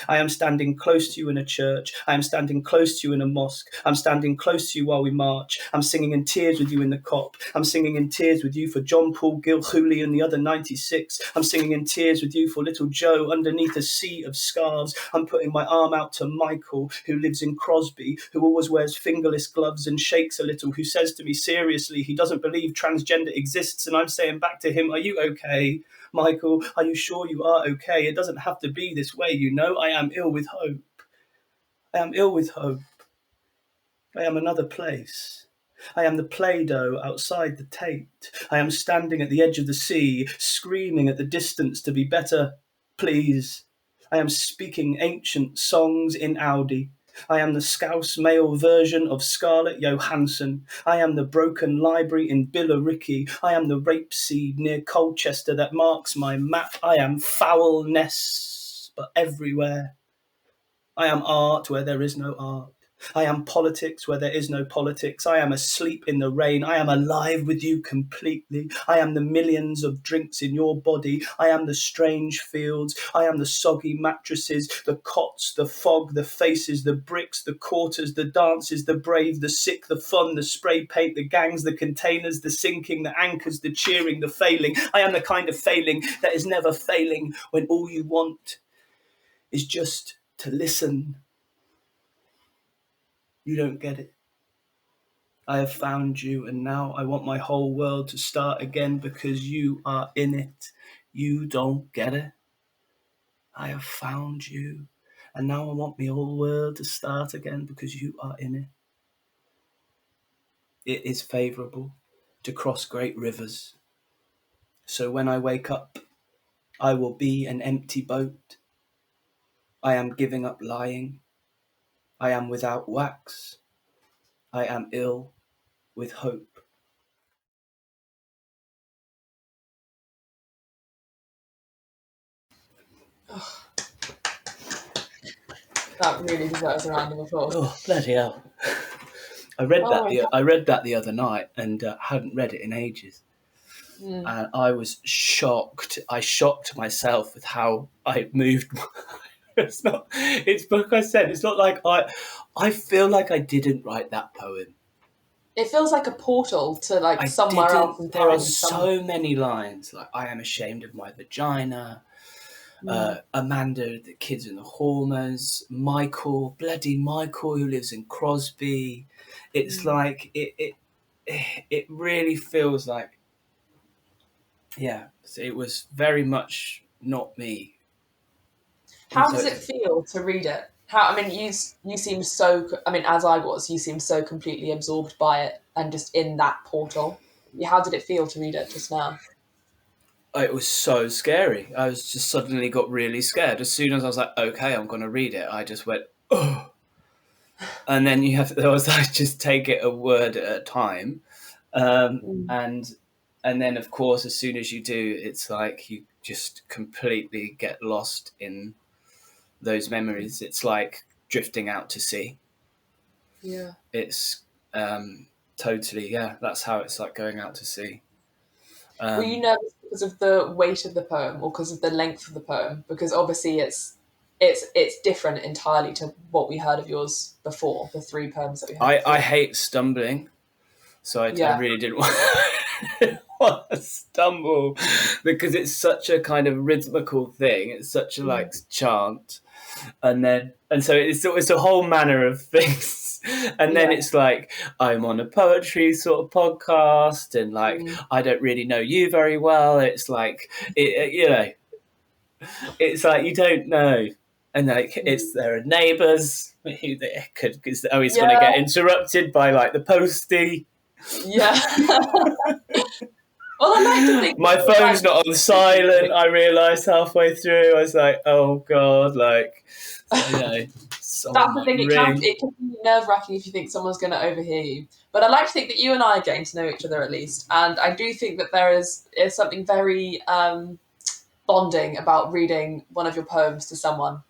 I am standing close to you in a church. I am standing close to you in a mosque. I'm standing close to you while we march. I'm singing in tears with you in the COP. I'm singing in tears with you for John Paul Gilhooly and the other 96. I'm singing in tears with you for little Joe underneath a sea of scarves. I'm putting my arm out to Michael, who lives in Crosby, who always wears fingerless gloves and shakes a little, who says to me seriously he doesn't believe transgender exists, and I'm saying back to him, are you okay? Michael, are you sure you are okay? It doesn't have to be this way, you know. I am ill with hope. I am ill with hope. I am another place. I am the Play-Doh outside the Tate. I am standing at the edge of the sea, screaming at the distance to be better, please. I am speaking ancient songs in Audi. I am the Scouse male version of Scarlett Johansson. I am the broken library in Billericay. I am the rapeseed near Colchester that marks my map. I am foulness, but everywhere. I am art where there is no art. I am politics where there is no politics. I am asleep in the rain. I am alive with you completely. I am the millions of drinks in your body. I am the strange fields. I am the soggy mattresses, the cots, the fog, the faces, the bricks, the quarters, the dances, the brave, the sick, the fun, the spray paint, the gangs, the containers, the sinking, the anchors, the cheering, the failing. I am the kind of failing that is never failing when all you want is just to listen. You don't get it. I have found you, and now I want my whole world to start again because you are in it. You don't get it. I have found you, and now I want my whole world to start again because you are in it. It is favourable to cross great rivers. So when I wake up, I will be an empty boat. I am giving up lying. I am without wax. I am ill with hope. Oh, that really deserves a round of applause. Oh, bloody hell. I read that the other night and hadn't read it in ages. And I was shocked. I shocked myself with how I moved. It's like I said, it's not like I feel like I didn't write that poem. It feels like a portal to I somewhere else in There are time. so many lines like I am ashamed of my vagina. Amanda, the kids in the Hormers, Michael, bloody Michael, who lives in Crosby. It's like it really feels like, yeah, it was very much not me. How does it feel to read it? You seem so. As I was, you seem so completely absorbed by it and just in that portal. How did it feel to read it just now? It was so scary. I was just suddenly got really scared. As soon as I was like, okay, I'm going to read it, I just went, oh. And then there was like, just take it a word at a time. And then, of course, as soon as you do, it's like you just completely get lost in those memories. It's like drifting out to sea. Yeah. It's totally, yeah, that's how it's like going out to sea. Were you nervous because of the weight of the poem or because of the length of the poem? Because obviously it's different entirely to what we heard of yours before, the 3 poems that we heard before. I hate stumbling, so I really didn't want to stumble, because it's such a kind of rhythmical thing. It's such a like chant, and so it's a whole manner of things. And then it's like, I'm on a poetry sort of podcast, and like I don't really know you very well. It's like it's like you don't know, and like there are neighbours who they could, because they're always going to get interrupted by like the postie. Yeah. Well, I like to think my phone's not on silent. I realised halfway through. I was like, oh god, like, that's the thing. It can be nerve-wracking if you think someone's going to overhear you. But I like to think that you and I are getting to know each other at least, and I do think that there is something very bonding about reading one of your poems to someone,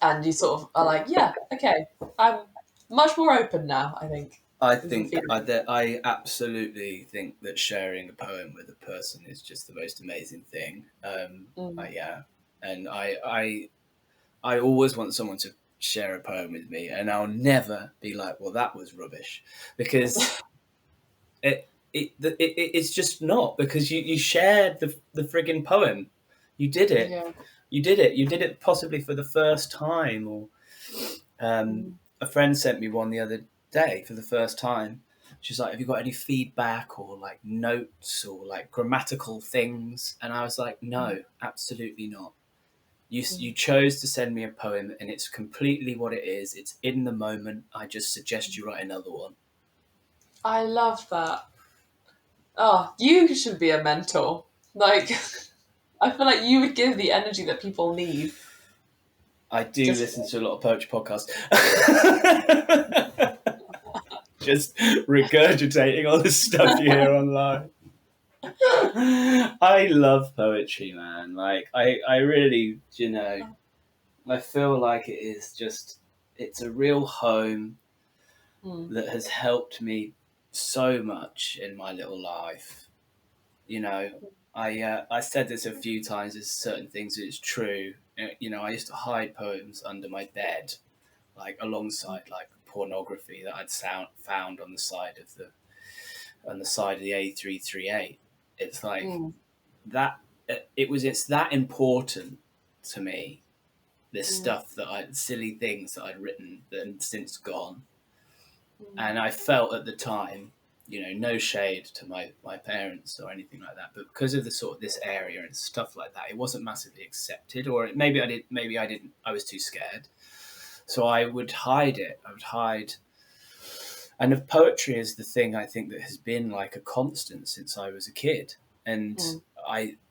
and you sort of are like, yeah, okay, I'm much more open now, I think. I absolutely think that sharing a poem with a person is just the most amazing thing. And I always want someone to share a poem with me, and I'll never be like, well, that was rubbish, because it's just not, because you shared the frigging poem. You did it. Yeah. You did it possibly for the first time, or a friend sent me one the other day for the first time. She's like, have you got any feedback or like notes or like grammatical things? And I was like, no, absolutely not. You chose to send me a poem, and it's completely what it is. It's in the moment. I just suggest you write another one. I love that. Oh, you should be a mentor. Like, I feel like you would give the energy that people need. I do listen to a lot of poetry podcasts. Just regurgitating all the stuff you hear online. I love poetry, man. Like, I really, I feel like it is just, it's a real home that has helped me so much in my little life. I said this a few times, there's certain things that it's true. I used to hide poems under my bed, like alongside like pornography that I'd found on the side of the A338. It's like that. It's that important to me. This stuff silly things that I'd written that had since gone, and I felt at the time, no shade to my parents or anything like that, but because of the sort of this area and stuff like that, it wasn't massively accepted, or maybe I didn't. I was too scared. So I would hide it. And if poetry is the thing I think that has been like a constant since I was a kid. And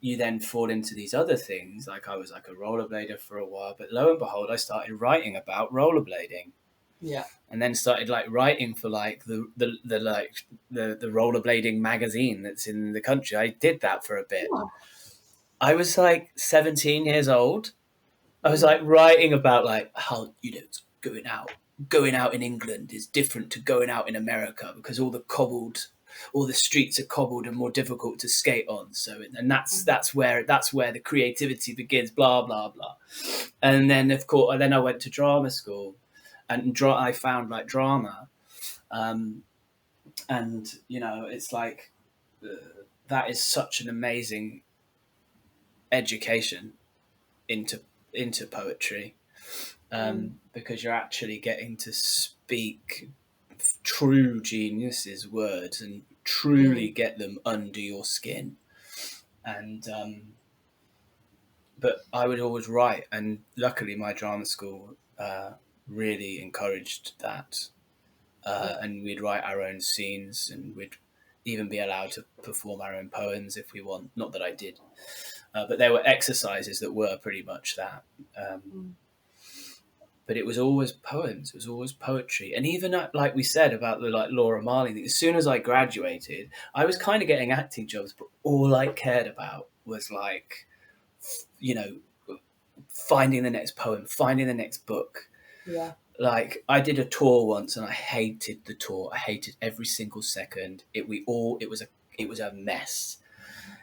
you then fall into these other things. Like I was like a rollerblader for a while, but lo and behold, I started writing about rollerblading. Yeah. And then started like writing for like the rollerblading magazine that's in the country. I did that for a bit. Yeah. I was like 17 years old. I was like writing about like how going out in England is different to going out in America, because all the streets are cobbled and more difficult to skate on. So, and that's where the creativity begins. Blah blah blah. And then of course, I went to drama school, and I found like drama, and it's like that is such an amazing education into poetry, because you're actually getting to speak true geniuses' words and truly get them under your skin. And but I would always write, and luckily my drama school really encouraged that, and we'd write our own scenes, and we'd even be allowed to perform our own poems if we want. Not that I did. But there were exercises that were pretty much that. But it was always poems. It was always poetry. And even like we said about the like Laura Marley thing, as soon as I graduated, I was kind of getting acting jobs, but all I cared about was like, finding the next poem, finding the next book. Yeah. Like I did a tour once, and I hated the tour. I hated every single second. It was a mess.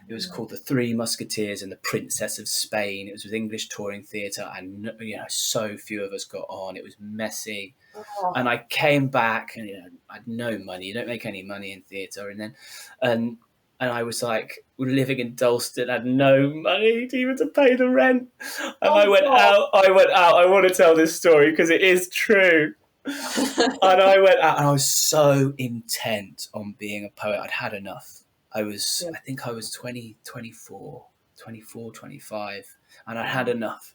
It was called The Three Musketeers and the Princess of Spain. It was with English touring theatre, and so few of us got on. It was messy. Oh, And I came back, and I had no money. You don't make any money in theatre. And I was like living in Dalston, had no money even to pay the rent. And I went God. out. I want to tell this story because it is true. And I went out, and I was so intent on being a poet. I'd had enough. Yeah. I think I was 20, 24, 25, and I had enough.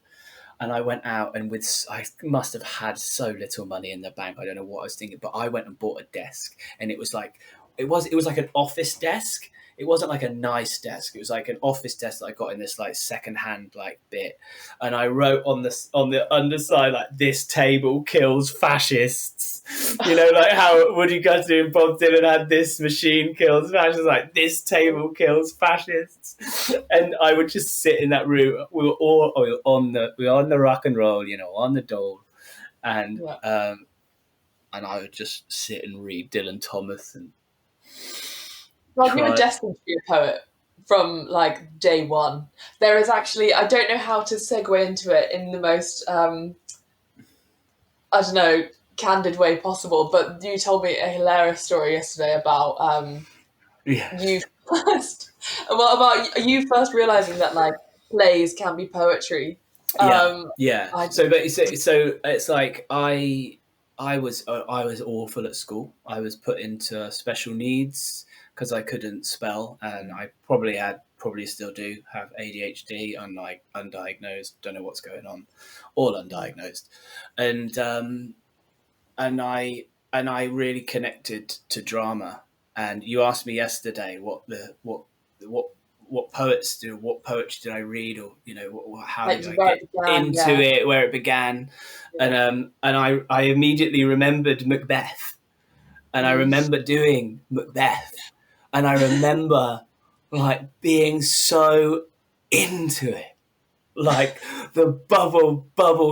And I went out, and I must have had so little money in the bank. I don't know what I was thinking, but I went and bought a desk, and it was like an office desk. It wasn't like a nice desk. It was like an office desk that I got in this like secondhand like bit, and I wrote on the underside like, "This table kills fascists." Like how Woody Guthrie and Bob Dylan had "This machine kills fascists." Like, "This table kills fascists," and I would just sit in that room. We were on the rock and roll, on the dole, and Yeah. and I would just sit and read Dylan Thomas and Well, you were try. destined to be a poet from like day one. There is actually, I don't know how to segue into it in the most, I don't know, candid way possible, but you told me a hilarious story yesterday about you Yes. first. What about you first realizing that like plays can be poetry? Yeah, Um, yeah. I So it's like I was awful at school. I was put into special needs because I couldn't spell, and I probably still do have ADHD, unlike undiagnosed. Don't know what's going on, all undiagnosed, and and I I really connected to drama. And you asked me yesterday what what poets do, what poetry did I read, or how like did I where it get began, into yeah. it, where it began. And I immediately remembered Macbeth, and I Mm. remember doing Macbeth, and I remember like being so into it, like the bubble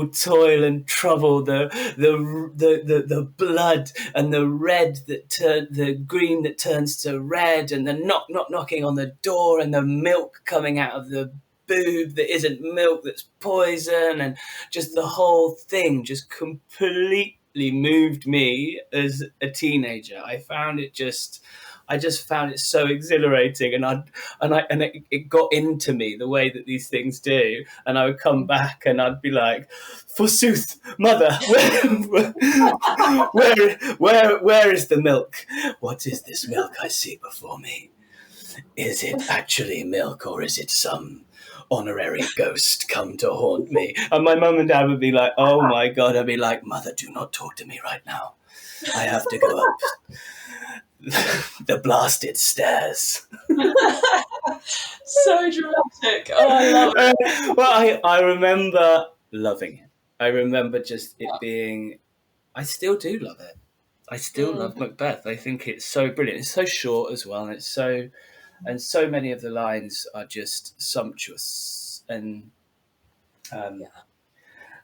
toil and trouble, the blood and the red that the green that turns to red, and the knocking on the door, and the milk coming out of the boob that isn't milk, that's poison, and just the whole thing just completely moved me as a teenager. I just found it so exhilarating, and it got into me the way that these things do. And I would come back, and I'd be like, "Forsooth, mother, where is the milk? What is this milk I see before me? Is it actually milk, or is it some honorary ghost come to haunt me?" And my mum and dad would be like, "Oh my God." I'd be like, "Mother, do not talk to me right now. I have to go up the blasted stairs." So dramatic. Oh, I love it. Well, I remember loving it. I remember just it Yeah. being. I still do love it. I still Mm, love Macbeth. I think it's so brilliant. It's so short as well, and so many of the lines are just sumptuous. And um, yeah.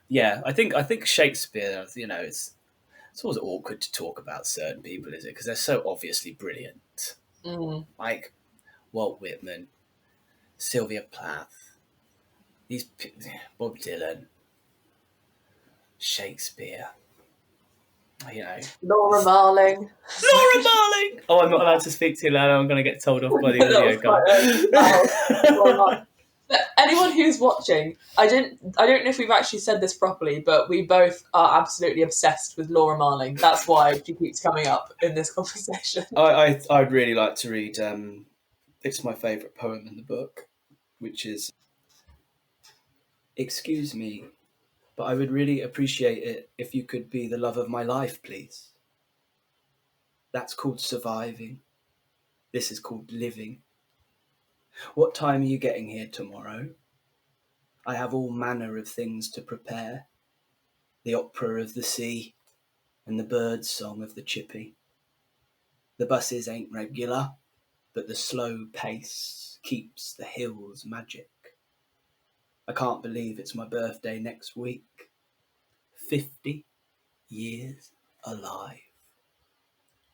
yeah, I think Shakespeare. It's always awkward to talk about certain people, is it? Because they're so obviously brilliant, Mm. like Walt Whitman, Sylvia Plath, these Bob Dylan, Shakespeare. Laura This Marling. Laura Sorry. Marling. Oh, I'm not allowed to speak too loud. I'm going to get told off by the That audio was quite loud. Laura Marling. guy. But anyone who's watching, I don't know if we've actually said this properly, but we both are absolutely obsessed with Laura Marling. That's why she keeps coming up in this conversation. I'd really like to read. It's my favourite poem in the book, which is, "Excuse me, but I would really appreciate it if you could be the love of my life, please. That's called surviving. This is called living. What time are you getting here tomorrow? I have all manner of things to prepare. The opera of the sea and the bird song of the chippy. The buses ain't regular, but the slow pace keeps the hills magic. I can't believe it's my birthday next week. 50 years alive.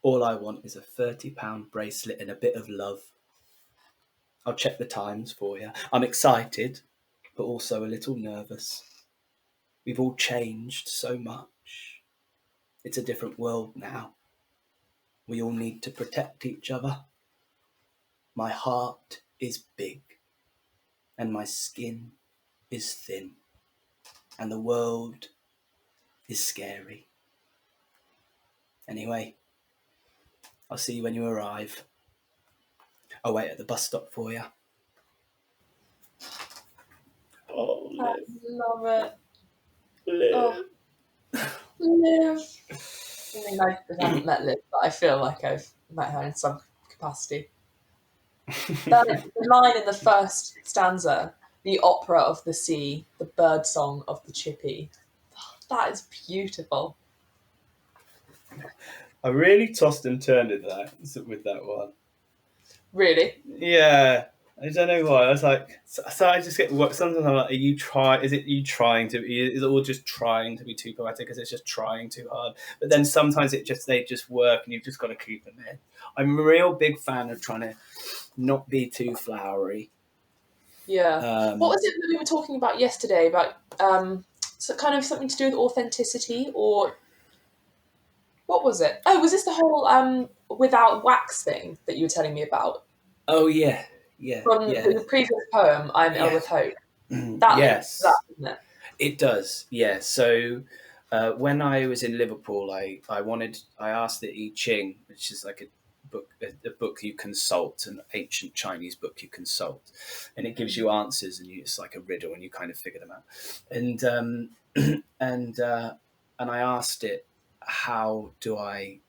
All I want is a £30 bracelet and a bit of love. I'll check the times for you. I'm excited, but also a little nervous. We've all changed so much. It's a different world now. We all need to protect each other. My heart is big, and my skin is thin, and the world is scary. Anyway, I'll see you when you arrive. I'll wait at the bus stop for you. Oh, I Liv. love it. Liv. Oh, Liv. I mean, I haven't met Liv, but I feel like I've met her in some capacity. The line in the first stanza, the opera of the sea, the bird song of the chippy. That is beautiful. I really tossed and turned with that one. Really? Yeah, I don't know why. I was like, so I just get work. Sometimes I'm like, are you trying? Is it you trying to? Is it all just trying to be too poetic? Because it's just trying too hard. But then sometimes they just work, and you've just got to keep them in. I'm a real big fan of trying to not be too flowery. Yeah. What was it that we were talking about yesterday about so kind of something to do with authenticity, or what was it? Oh, was this the whole without wax thing that you were telling me about Oh yeah, from the previous poem, I'm Ill with Hope? That links to that, yes. doesn't it? It does, yeah. So when I was in Liverpool, I asked the I Ching, which is like a book you consult, an ancient Chinese book you consult, and it gives you answers, and it's like a riddle, and you kind of figure them out. And and I asked it, how do I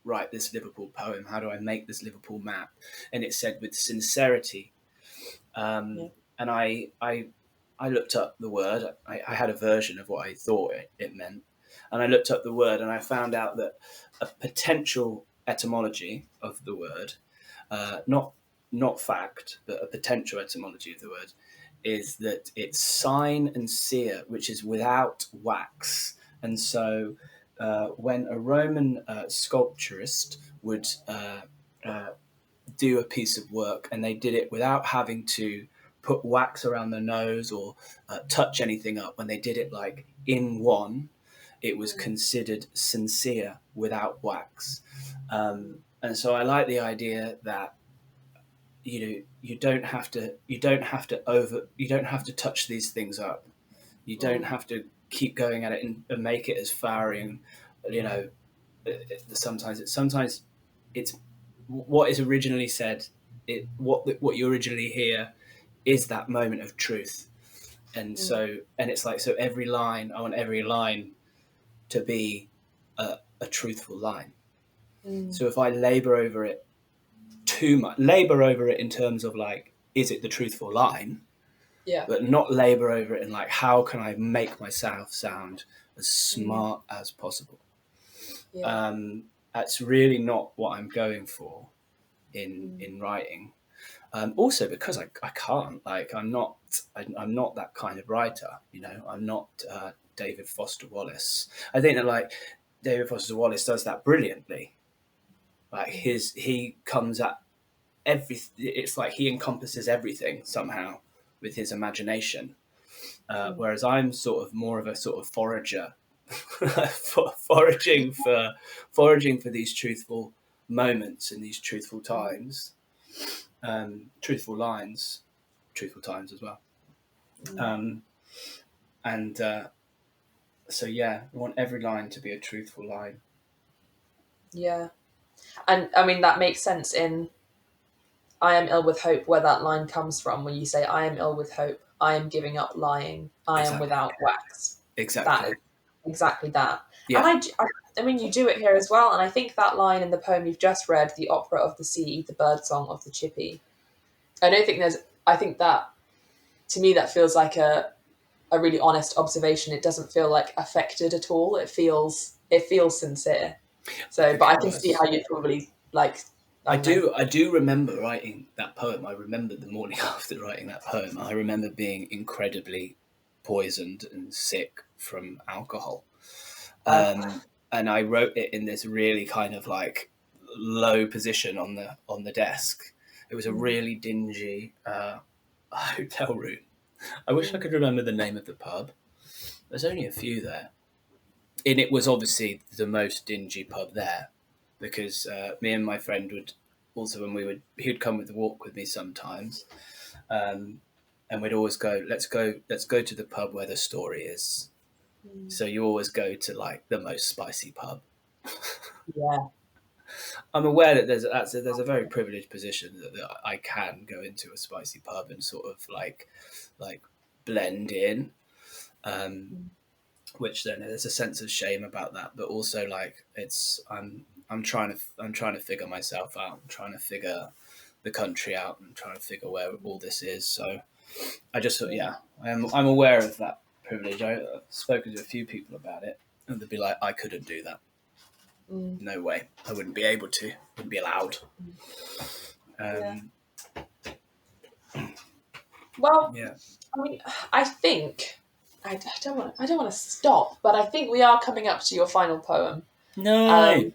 write this Liverpool poem? How do I make this Liverpool map? And it said with sincerity. Yeah. And I looked up the word. I had a version of what I thought it meant. And I looked up the word and I found out that a potential etymology of the word, not fact, but a potential etymology of the word, is that it's sign and seer, which is without wax. And so when a Roman sculpturist would do a piece of work and they did it without having to put wax around the nose or touch anything up, when they did it like in one, it was considered sincere without wax. And so I like the idea that you don't have to touch these things up. You don't have to keep going at it and make it as flowery and sometimes it's what is originally said. What you originally hear is that moment of truth, and it's like, so every line, I want every line to be a truthful line. So if I labor over it too much, labor over it in terms of like, is it the truthful line? Yeah. But not labor over it in like, how can I make myself sound as smart as possible? Yeah. That's really not what I'm going for in writing. Also because I can't, like, I'm not that kind of writer. I'm not David Foster Wallace. I think that like David Foster Wallace does that brilliantly. Like he comes at it's like he encompasses everything somehow with his imagination. Whereas I'm sort of more of a sort of forager, foraging for these truthful moments and these truthful times, truthful lines, truthful times as well. And so yeah, I want every line to be a truthful line. Yeah. And I mean, that makes sense in I am ill with hope, where that line comes from, when you say, I am ill with hope, I am giving up lying, I am without wax. Exactly. That is exactly that. Yeah. And I mean, you do it here as well. And I think that line in the poem you've just read, the opera of the sea, the bird song of the chippy, I think that, to me, that feels like a really honest observation. It doesn't feel like affected at all. It feels sincere. So, but I can see how you'd probably like. I do remember writing that poem. I remember the morning after writing that poem. I remember being incredibly poisoned and sick from alcohol. And I wrote it in this really kind of like low position on the desk. It was a really dingy hotel room. I wish I could remember the name of the pub. There's only a few there. And it was obviously the most dingy pub there because me and my friend would also, he would come with the walk with me sometimes. And we'd always let's go to the pub where the story is. So you always go to like the most spicy pub. Yeah. I'm aware that there's a very privileged position that I can go into a spicy pub and sort of like blend in, which then there's a sense of shame about that, but also like I'm trying to figure myself out. I'm trying to figure the country out and trying to figure where all this is. So I just I'm aware of that privilege. I've spoken to a few people about it, and they'd be like, I couldn't do that. No way. I wouldn't be able to. Wouldn't be allowed. Well, Yeah. I mean, I think I don't want to stop, but I think we are coming up to your final poem. No.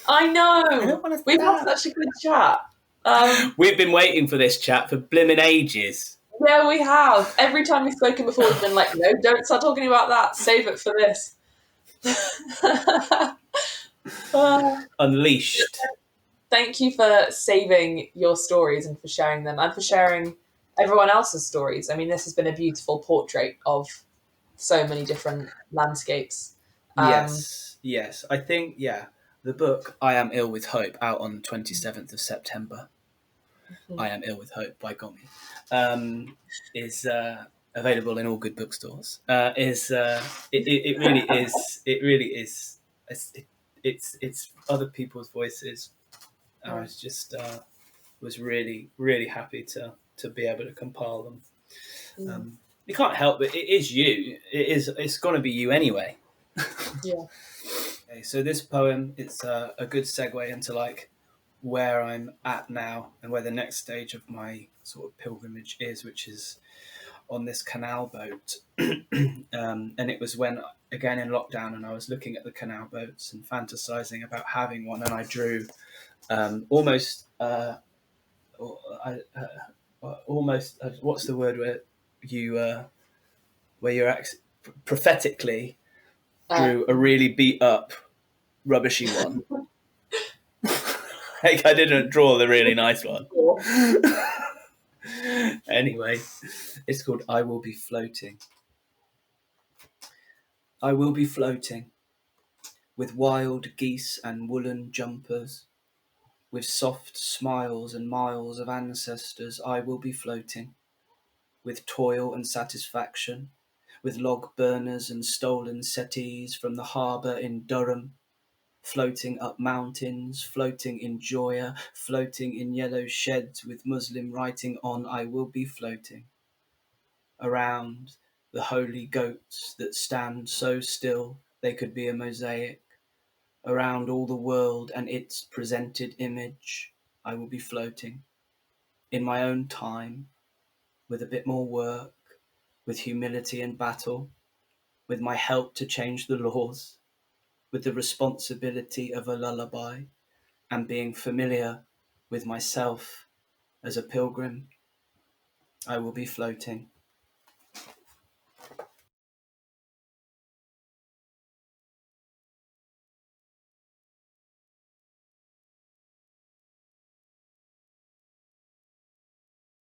I know. I don't want to We've had stop. such a good chat. We've been waiting for this chat for blimmin' ages. Yeah, we have. Every time we've spoken before, we've been like, no, don't start talking about that. Save it for this. Unleashed. Thank you for saving your stories and for sharing them and for sharing everyone else's stories. I mean, this has been a beautiful portrait of so many different landscapes. Yes. I think, the book I Am Ill with Hope, out on the 27th of September, I Am Ill with Hope by Gommie, is available in all good bookstores. It really is. It's other people's voices. I was just was really, really happy to be able to compile them. You can't help it. It is you. It's going to be you anyway. Yeah. Okay, so this poem, it's a good segue into like where I'm at now and where the next stage of my sort of pilgrimage is, which is on this canal boat. And it was when, again in lockdown, and I was looking at the canal boats and fantasizing about having one, and I drew almost what's the word where you're prophetically drew a really beat up rubbishy one. Like I didn't draw the really nice one. Anyway, it's called I Will Be Floating. I will be floating with wild geese and woolen jumpers, with soft smiles and miles of ancestors. I will be floating with toil and satisfaction, with log burners and stolen settees from the harbour in Durham, floating up mountains, floating in Joya, floating in yellow sheds with Muslim writing on. I will be floating around the holy goats that stand so still they could be a mosaic, around all the world and its presented image. I will be floating in my own time, with a bit more work, with humility and battle, with my help to change the laws, with the responsibility of a lullaby, and being familiar with myself as a pilgrim. I will be floating